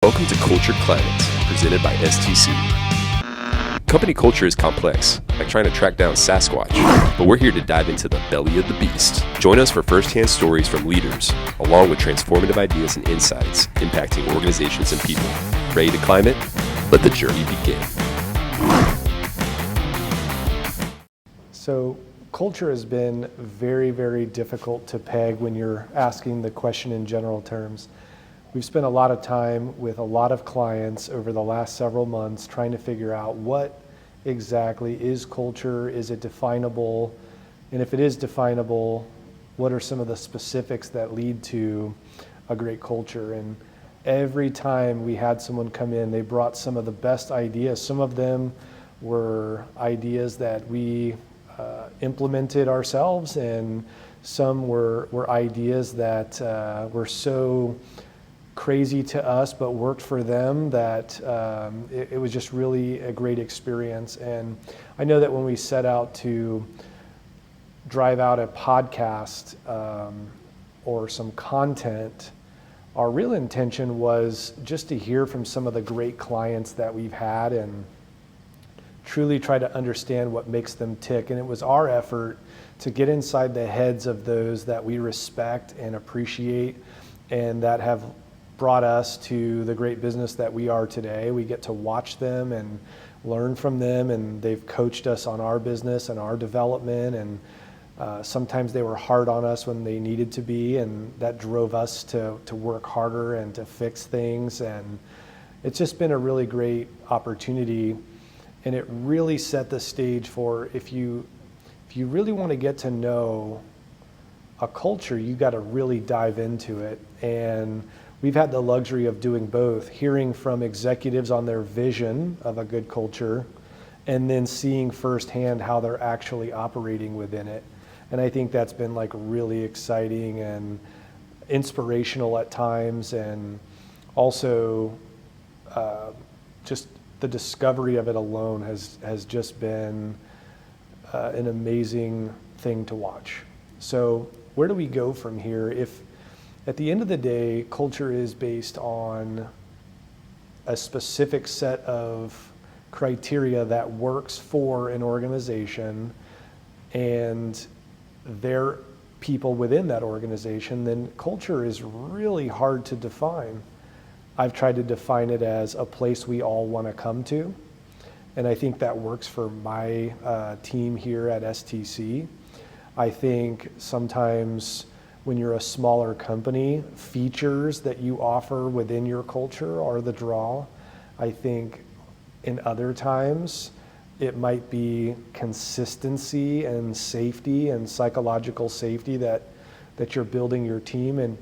Welcome to Culture Climate, presented by STC. Company culture is complex, like trying to track down Sasquatch, but we're here to dive into the belly of the beast. Join us for first-hand stories from leaders, along with transformative ideas and insights impacting organizations and people. Ready to climb it? Let the journey begin. So culture has been very, very difficult to peg when you're asking the question in general terms. We've spent a lot of time with a lot of clients over the last several months trying to figure out what exactly is culture, is it definable, and if it is definable, what are some of the specifics that lead to a great culture? And every time we had someone come in, they brought some of the best ideas. Some of them were ideas that we implemented ourselves, and some were ideas that were so crazy to us but worked for them that it was just really a great experience. And I know that when we set out to drive out a podcast or some content, our real intention was just to hear from some of the great clients that we've had and truly try to understand what makes them tick. And it was our effort to get inside the heads of those that we respect and appreciate and that have brought us to the great business that we are today. We get to watch them and learn from them, and they've coached us on our business and our development, and sometimes they were hard on us when they needed to be, and that drove us to work harder and to fix things. And it's just been a really great opportunity, and it really set the stage for if you really want to get to know a culture, you got to really dive into it. And we've had the luxury of doing both, hearing from executives on their vision of a good culture, and then seeing firsthand how they're actually operating within it. And I think that's been like really exciting and inspirational at times, and also just the discovery of it alone has just been an amazing thing to watch. So where do we go from here? If at the end of the day, culture is based on a specific set of criteria that works for an organization and their people within that organization, then culture is really hard to define. I've tried to define it as a place we all want to come to, and I think that works for my team here at STC. I think sometimes when you're a smaller company, features that you offer within your culture are the draw. I think in other times, it might be consistency and safety and psychological safety that you're building your team. And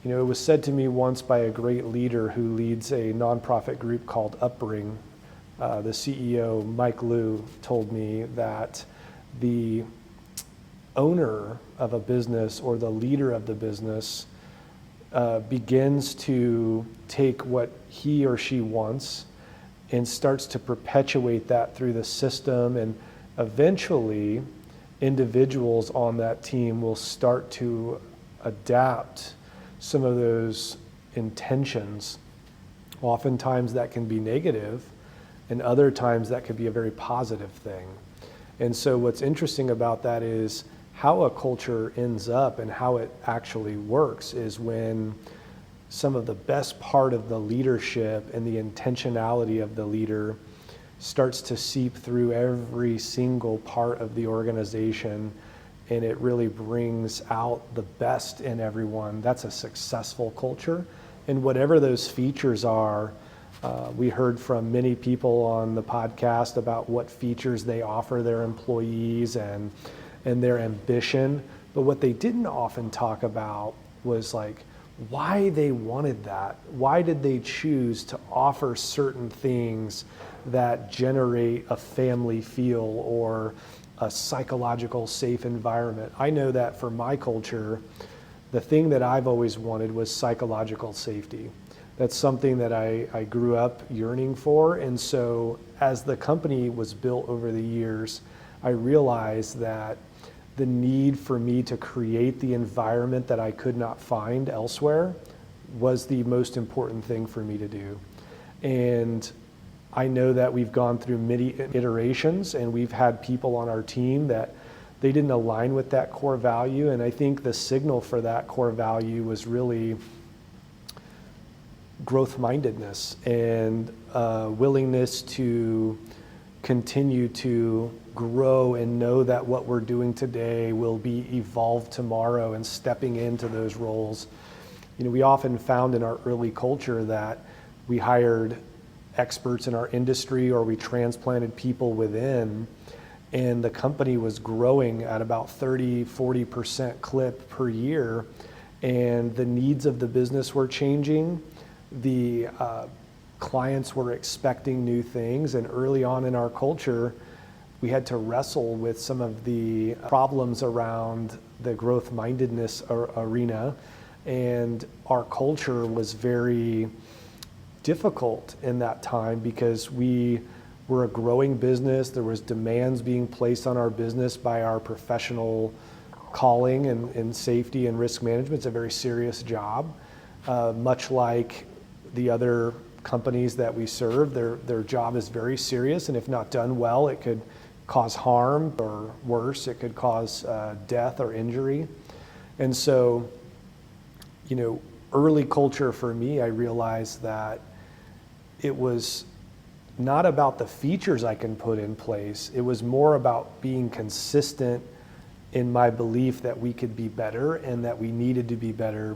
you know, it was said to me once by a great leader who leads a nonprofit group called Upbring. The CEO, Mike Liu, told me that the owner of a business or the leader of the business begins to take what he or she wants and starts to perpetuate that through the system, and eventually individuals on that team will start to adapt some of those intentions. Oftentimes that can be negative, and other times that could be a very positive thing. And so what's interesting about that is how a culture ends up and how it actually works is when some of the best part of the leadership and the intentionality of the leader starts to seep through every single part of the organization, and it really brings out the best in everyone. That's a successful culture. And whatever those features are, we heard from many people on the podcast about what features they offer their employees and their ambition, but what they didn't often talk about was like why they wanted that. Why did they choose to offer certain things that generate a family feel or a psychological safe environment? I know that for my culture, the thing that I've always wanted was psychological safety. That's something that I grew up yearning for, and so as the company was built over the years, I realized that the need for me to create the environment that I could not find elsewhere was the most important thing for me to do. And I know that we've gone through many iterations, and we've had people on our team that they didn't align with that core value. And I think the signal for that core value was really growth mindedness and willingness to continue to grow and know that what we're doing today will be evolved tomorrow, and stepping into those roles. We often found in our early culture that we hired experts in our industry, or we transplanted people within, and the company was growing at about 30-40% clip per year, and the needs of the business were changing. The clients were expecting new things, and early on in our culture, we had to wrestle with some of the problems around the growth mindedness arena, and our culture was very difficult in that time because we were a growing business. There was demands being placed on our business by our professional calling, and safety and risk management. It's a very serious job, much like the other companies that we serve. Their job is very serious, and if not done well, it could cause harm, or worse, it could cause death or injury. And so, early culture for me, I realized that it was not about the features I can put in place. It was more about being consistent in my belief that we could be better and that we needed to be better.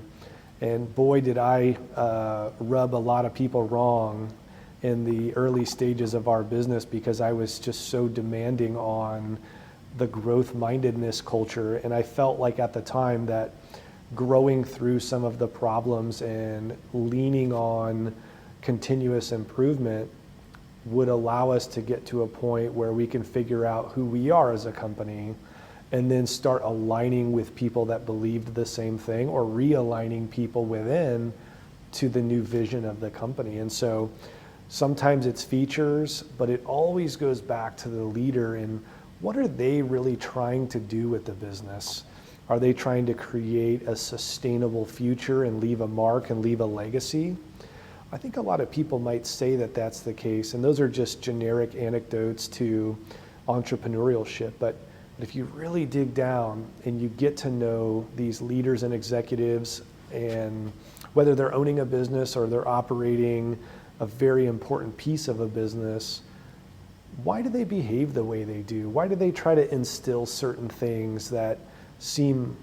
And boy, did I rub a lot of people wrong in the early stages of our business, because I was just so demanding on the growth mindedness culture. And I felt like at the time that growing through some of the problems and leaning on continuous improvement would allow us to get to a point where we can figure out who we are as a company, and then start aligning with people that believed the same thing, or realigning people within to the new vision of the company. And so sometimes it's features, but it always goes back to the leader and what are they really trying to do with the business? Are they trying to create a sustainable future and leave a mark and leave a legacy? I think a lot of people might say that that's the case, and those are just generic anecdotes to entrepreneurship. But if you really dig down and you get to know these leaders and executives, and whether they're owning a business or they're operating a very important piece of a business, why do they behave the way they do? Why do they try to instill certain things that seem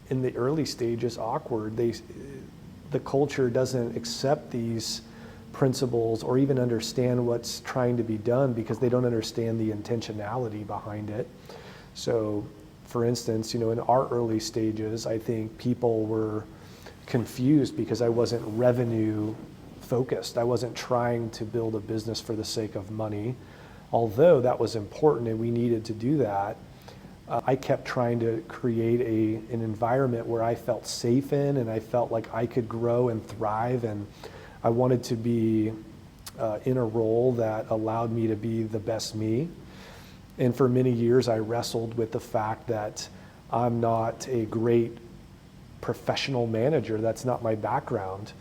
in the early stages awkward? The culture doesn't accept these principles or even understand what's trying to be done because they don't understand the intentionality behind it. So, for instance, in our early stages, I think people were confused because I wasn't revenue focused. I wasn't trying to build a business for the sake of money, although that was important and we needed to do that. I kept trying to create an environment where I felt safe in, and I felt like I could grow and thrive, and I wanted to be in a role that allowed me to be the best me. And for many years, I wrestled with the fact that I'm not a great professional manager. That's not my background.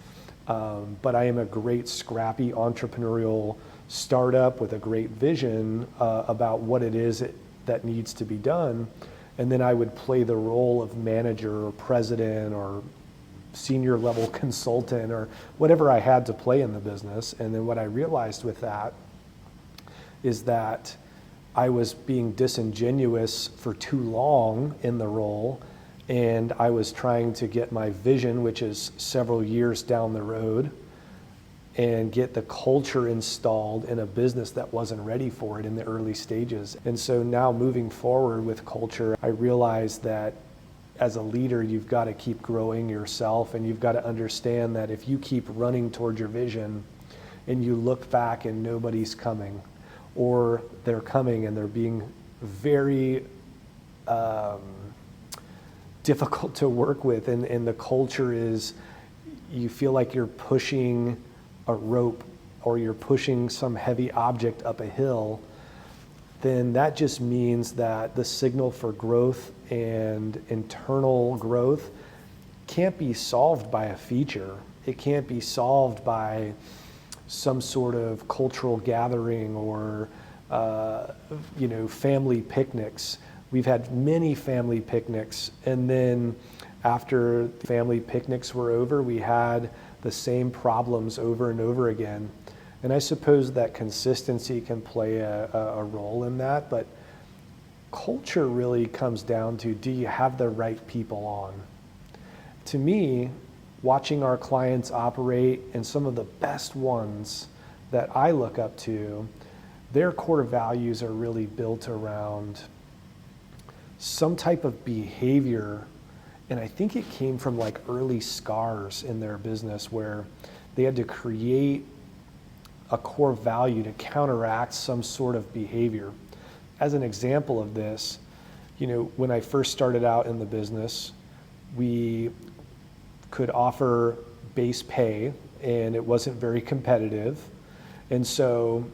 But I am a great, scrappy, entrepreneurial startup with a great vision about what it is that needs to be done. And then I would play the role of manager or president or senior level consultant or whatever I had to play in the business. And then what I realized with that is that I was being disingenuous for too long in the role, and I was trying to get my vision, which is several years down the road, and get the culture installed in a business that wasn't ready for it in the early stages. And so now moving forward with culture, I realized that as a leader, you've got to keep growing yourself, and you've got to understand that if you keep running toward your vision and you look back and nobody's coming, or they're coming and they're being very difficult to work with, and the culture is, you feel like you're pushing a rope or you're pushing some heavy object up a hill, then that just means that the signal for growth and internal growth can't be solved by a feature. It can't be solved by some sort of cultural gathering or family picnics. We've had many family picnics, and then after the family picnics were over, we had the same problems over and over again. And I suppose that consistency can play a role in that, but culture really comes down to, do you have the right people on? To me, watching our clients operate, and some of the best ones that I look up to, their core values are really built around some type of behavior. And I think it came from like early scars in their business where they had to create a core value to counteract some sort of behavior. As an example of this, when I first started out in the business, we could offer base pay and it wasn't very competitive. And so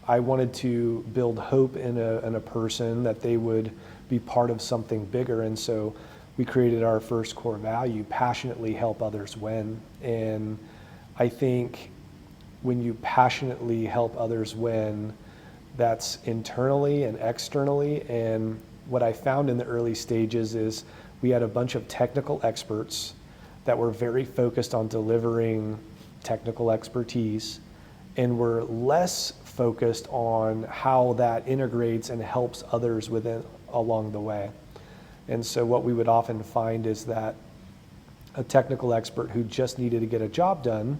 I wanted to build hope in a person that they would be part of something bigger. And so we created our first core value, passionately help others win. And I think when you passionately help others win, that's internally and externally. And what I found in the early stages is we had a bunch of technical experts that were very focused on delivering technical expertise, and were less focused on how that integrates and helps others within along the way. And so what we would often find is that a technical expert who just needed to get a job done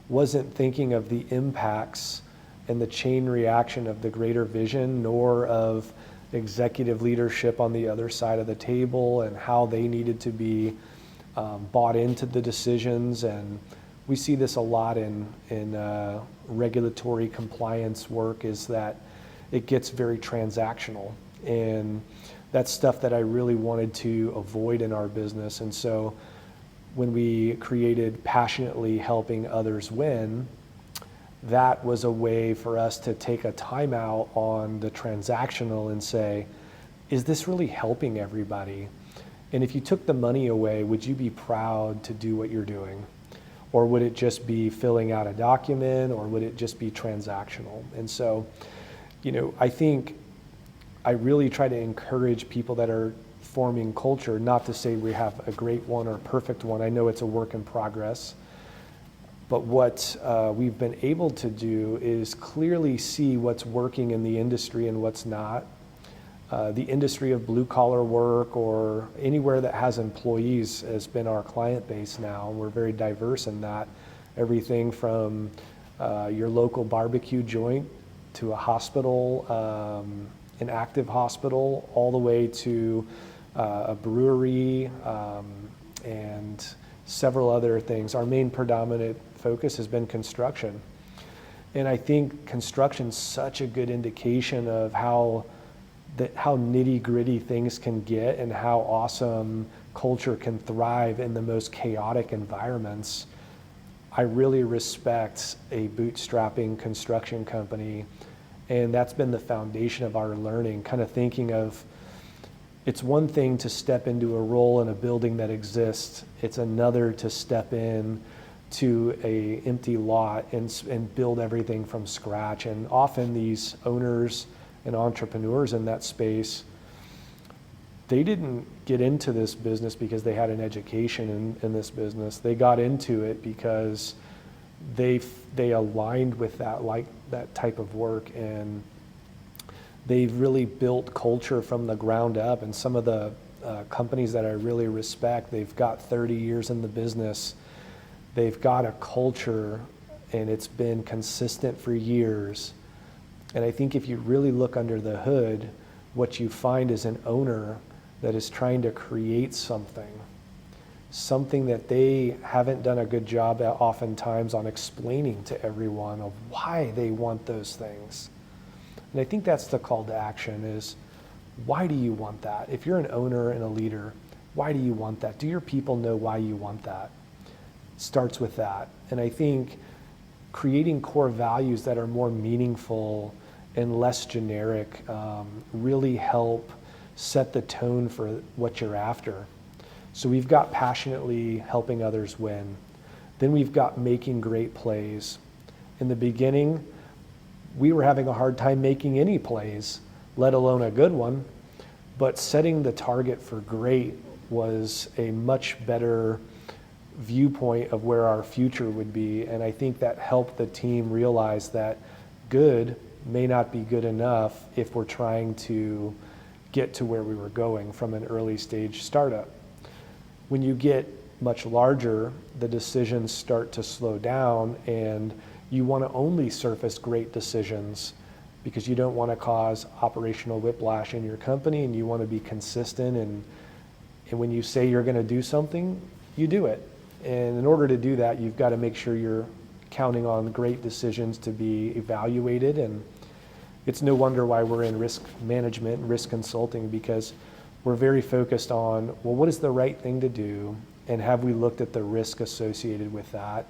wasn't thinking of the impacts and the chain reaction of the greater vision, nor of executive leadership on the other side of the table and how they needed to be bought into the decisions. And we see this a lot in regulatory compliance work, is that it gets very transactional. And that's stuff that I really wanted to avoid in our business. And so when we created Passionately Helping Others Win, that was a way for us to take a timeout on the transactional and say, is this really helping everybody? And if you took the money away, would you be proud to do what you're doing? Or would it just be filling out a document, or would it just be transactional? And so, I think I really try to encourage people that are forming culture, not to say we have a great one or a perfect one. I know it's a work in progress. But what we've been able to do is clearly see what's working in the industry and what's not. The industry of blue collar work, or anywhere that has employees, has been our client base now. We're very diverse in that. Everything from your local barbecue joint to a hospital, an active hospital, all the way to a brewery and several other things. Our main predominant focus has been construction. And I think construction's such a good indication of how nitty-gritty things can get and how awesome culture can thrive in the most chaotic environments. I really respect a bootstrapping construction company, and that's been the foundation of our learning, kind of thinking of, it's one thing to step into a role in a building that exists. It's another to step in to a empty lot and build everything from scratch. And often these owners and entrepreneurs in that space, they didn't get into this business because they had an education in this business. They got into it because they aligned with that type of work, and they've really built culture from the ground up. And some of the companies that I really respect, they've got 30 years in the business. They've got a culture, and it's been consistent for years. And I think if you really look under the hood, what you find is an owner that is trying to create something that they haven't done a good job at oftentimes on explaining to everyone of why they want those things. And I think that's the call to action, is why do you want that? If you're an owner and a leader, why do you want that? Do your people know why you want that? It starts with that. And I think creating core values that are more meaningful and less generic really help set the tone for what you're after. So we've got passionately helping others win. Then we've got making great plays. In the beginning, we were having a hard time making any plays, let alone a good one. But setting the target for great was a much better viewpoint of where our future would be. And I think that helped the team realize that good may not be good enough if we're trying to get to where we were going from an early stage startup. When you get much larger, the decisions start to slow down, and you want to only surface great decisions because you don't want to cause operational whiplash in your company, and you want to be consistent. And when you say you're going to do something, you do it. And in order to do that, you've got to make sure you're counting on great decisions to be evaluated. And it's no wonder why we're in risk management and risk consulting, because we're very focused on, well, what is the right thing to do? And have we looked at the risk associated with that?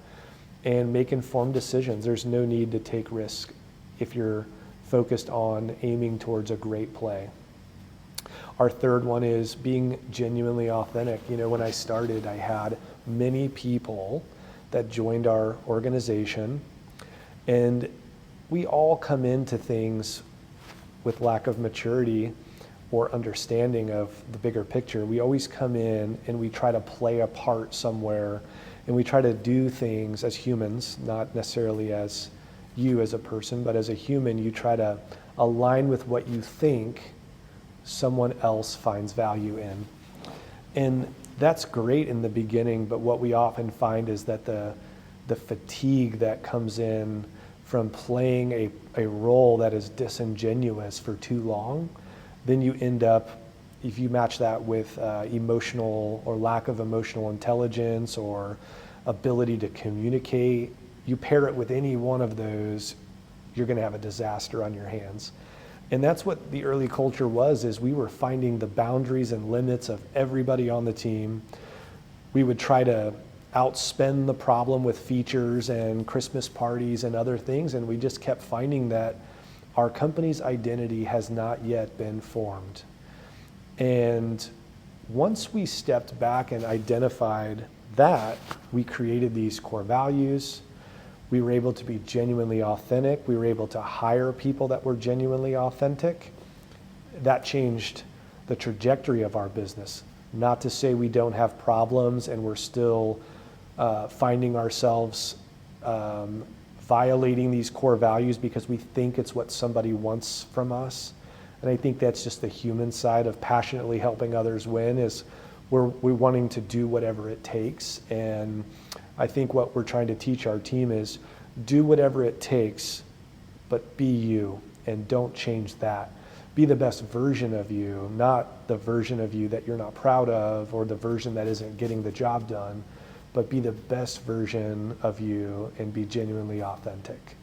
And make informed decisions. There's no need to take risk if you're focused on aiming towards a great play. Our third one is being genuinely authentic. You know, when I started, I had many people that joined our organization, and we all come into things with lack of maturity or understanding of the bigger picture. We always come in and we try to play a part somewhere, and we try to do things as humans, not necessarily as you as a person, but as a human, you try to align with what you think someone else finds value in. And that's great in the beginning, but what we often find is that the fatigue that comes in from playing a role that is disingenuous for too long, then you end up, if you match that with emotional or lack of emotional intelligence or ability to communicate, you pair it with any one of those, you're going to have a disaster on your hands. And that's what the early culture was, is we were finding the boundaries and limits of everybody on the team. We would try to outspend the problem with features and Christmas parties and other things, and we just kept finding that our company's identity has not yet been formed. And once we stepped back and identified that, we created these core values. We were able to be genuinely authentic. We were able to hire people that were genuinely authentic. That changed the trajectory of our business. Not to say we don't have problems and we're still finding ourselves violating these core values because we think it's what somebody wants from us. And I think that's just the human side of passionately helping others win, is we're wanting to do whatever it takes. And I think what we're trying to teach our team is do whatever it takes, but be you, and don't change that. Be the best version of you, not the version of you that you're not proud of or the version that isn't getting the job done, but be the best version of you and be genuinely authentic.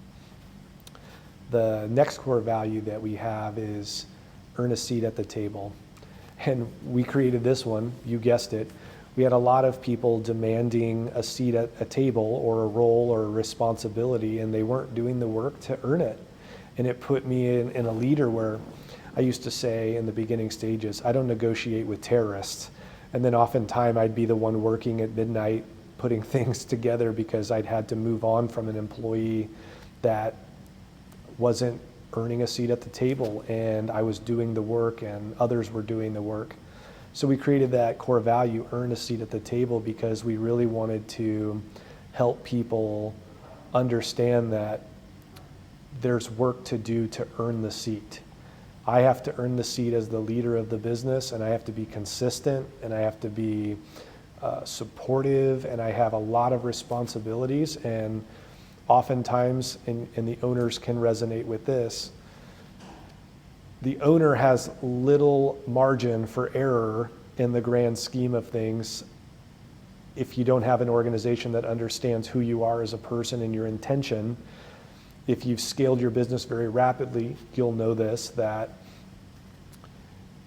The next core value that we have is earn a seat at the table. And we created this one, you guessed it. We had a lot of people demanding a seat at a table or a role or a responsibility, and they weren't doing the work to earn it. And it put me in a leader where I used to say in the beginning stages, I don't negotiate with terrorists. And then oftentimes I'd be the one working at midnight putting things together because I'd had to move on from an employee that wasn't earning a seat at the table, and I was doing the work and others were doing the work. So we created that core value, earn a seat at the table, because we really wanted to help people understand that there's work to do to earn the seat. I have to earn the seat as the leader of the business, and I have to be consistent, and I have to be supportive, and I have a lot of responsibilities. And oftentimes, and the owners can resonate with this, the owner has little margin for error in the grand scheme of things if you don't have an organization that understands who you are as a person and your intention. If you've scaled your business very rapidly, you'll know this, that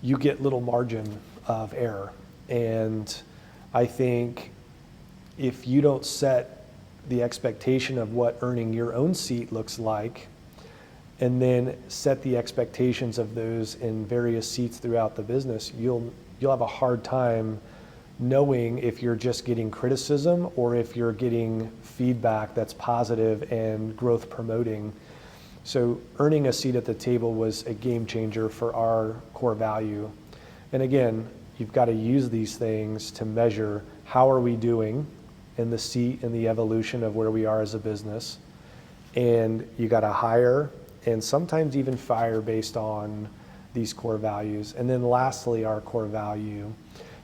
you get little margin of error. And I think if you don't set the expectation of what earning your own seat looks like, and then set the expectations of those in various seats throughout the business, you'll have a hard time knowing if you're just getting criticism or if you're getting feedback that's positive and growth promoting. So earning a seat at the table was a game changer for our core value. And again, you've got to use these things to measure how are we doing in the seat and the evolution of where we are as a business. And you got to hire and sometimes even fire based on these core values. And then lastly, our core value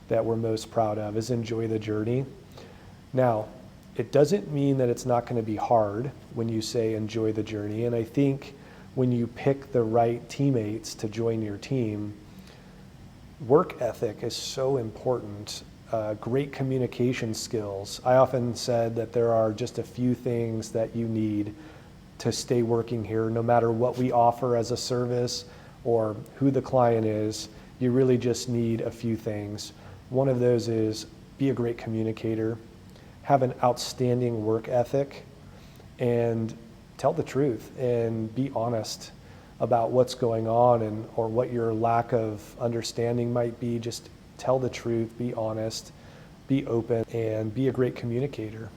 that we're most proud of is enjoy the journey. Now, it doesn't mean that it's not going to be hard when you say enjoy the journey. And I think when you pick the right teammates to join your team, work ethic is so important. Great communication skills. I often said that there are just a few things that you need to stay working here, no matter what we offer as a service or who the client is. You really just need a few things. One of those is be a great communicator, have an outstanding work ethic, and tell the truth and be honest about what's going on and or what your lack of understanding might be. Just tell the truth, be honest, be open, and be a great communicator.